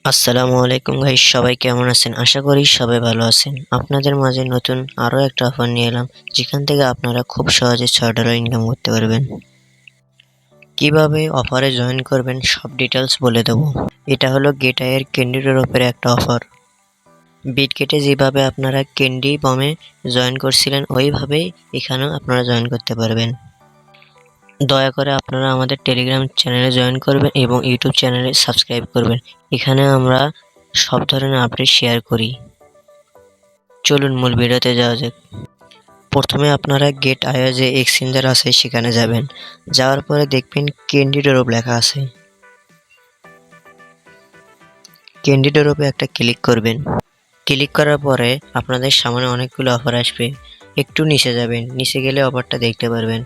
আসসালামু আলাইকুম গাইস, সবাই কেমন আছেন? আশা করি সবাই ভালো আছেন। আপনাদের মাঝে নতুন আরো একটা অফার নিয়ে এলাম, যেখান থেকে আপনারা খুব সহজে $6 ইনকাম করতে পারবেন। কিভাবে অফারে জয়েন করবেন সব ডিটেলস বলে দেবো। এটা হলো গেটায়ের ক্যান্ডি ড্রপের একটা অফার। বিটগেটে যেভাবে আপনারা ক্যান্ডি বমে জয়েন করছিলেন, ওইভাবেই এখানেও আপনারা জয়েন করতে পারবেন। দয়া করে আপনারা আমাদের টেলিগ্রাম চ্যানেলে জয়েন করবেন এবং ইউটিউব চ্যানেলে সাবস্ক্রাইব করবেন। এখানে আমরা সব ধরনের আপডেট শেয়ার করি। চলুন মূল ভিডিওতে যাওয়া যাক। প্রথমে আপনারা গেট আইও যে এক্সচেঞ্জার আছে সেখানে যাবেন। যাওয়ার পরে দেখবেন ক্যান্ডি ড্রপ লেখা আছে। ক্যান্ডি ড্রপে একটা ক্লিক করবেন। ক্লিক করার পরে আপনাদের সামনে অনেকগুলো অফার আসবে। একটু নিচে যাবেন, নিচে গেলে অফারটা দেখতে পারবেন।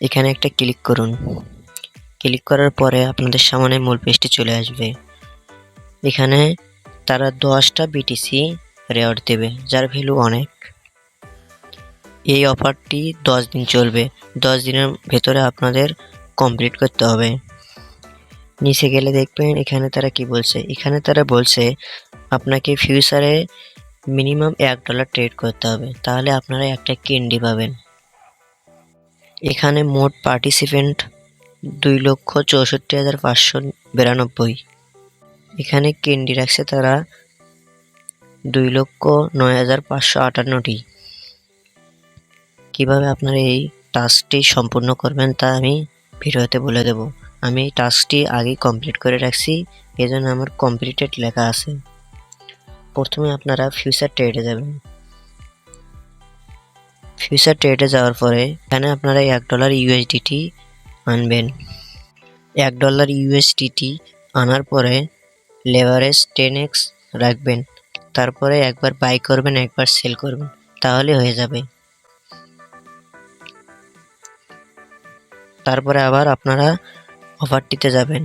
এখানে একটা ক্লিক করুন। ক্লিক করার পরে আপনাদের সামনে মূল পেজটি চলে আসবে। এখানে তারা 10টা বিটিসি রেওয়ার্ড দেবে, যার ভ্যালু অনেক। এই অফারটি 10 দিন চলবে। 10 দিনের ভেতরে আপনাদের কমপ্লিট করতে হবে। নিচে গেলে দেখবেন এখানে তারা কি বলছে। এখানে তারা বলছে আপনাকে ফিউচারে মিনিমাম $1 ট্রেড করতে হবে, তাহলে আপনারা একটা ক্যান্ডি পাবেন। এখানে মোট পার্টিসিপেন্ট 2,64,592। এখানে ক্যান্ডি রাখছে তারা 2,09,558টি। কিভাবে আপনারা এই টাস্কটি সম্পূর্ণ করবেন তা আমি ভিডিওতে বলে দেব। আমি এই টাস্কটি আগেই কমপ্লিট করে রাখছি, এজন্য আমার কমপ্লিটেড লেখা আছে। প্রথমে আপনারা ফিউচার ট্রেডে যাবেন। ফিউচার ট্রেডে যাওয়ার পরে এখানে আপনারা $1 ইউএসডিটি আনবেন। $1 ইউএসডিটি আনার পরে লেভারেজ 10x রাখবেন। তারপরে একবার বাই করবেন, একবার সেল করবেন, তাহলে হয়ে যাবে। তারপরে আবার আপনারা অফারটিতে যাবেন।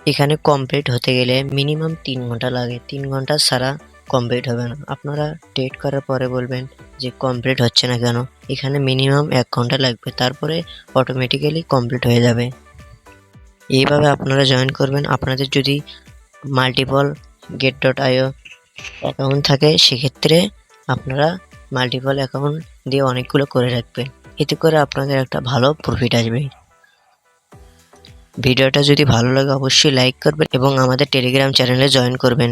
এখানে কমপ্লিট হতে গেলে মিনিমাম 3 ঘন্টা লাগে। 3 ঘন্টা ছাড়া কমপ্লিট হবে না। আপনারা ট্রেড করার পরে বলবেন যে কমপ্লিট হচ্ছে না কেন। এখানে মিনিমাম 1 ঘন্টা লাগবে, তারপরে অটোমেটিক্যালি কমপ্লিট হয়ে যাবে। এইভাবে আপনারা জয়েন করবেন। আপনাদের যদি মাল্টিপল get.io অ্যাকাউন্ট থাকে, সেক্ষেত্রে আপনারা মাল্টিপল অ্যাকাউন্ট দিয়ে অনেকগুলো করে রাখবেন। এতে করে আপনাদের একটা ভালো প্রফিট আসবে। ভিডিওটা যদি ভালো লাগে অবশ্যই লাইক করবেন এবং আমাদের টেলিগ্রাম চ্যানেলে জয়েন করবেন।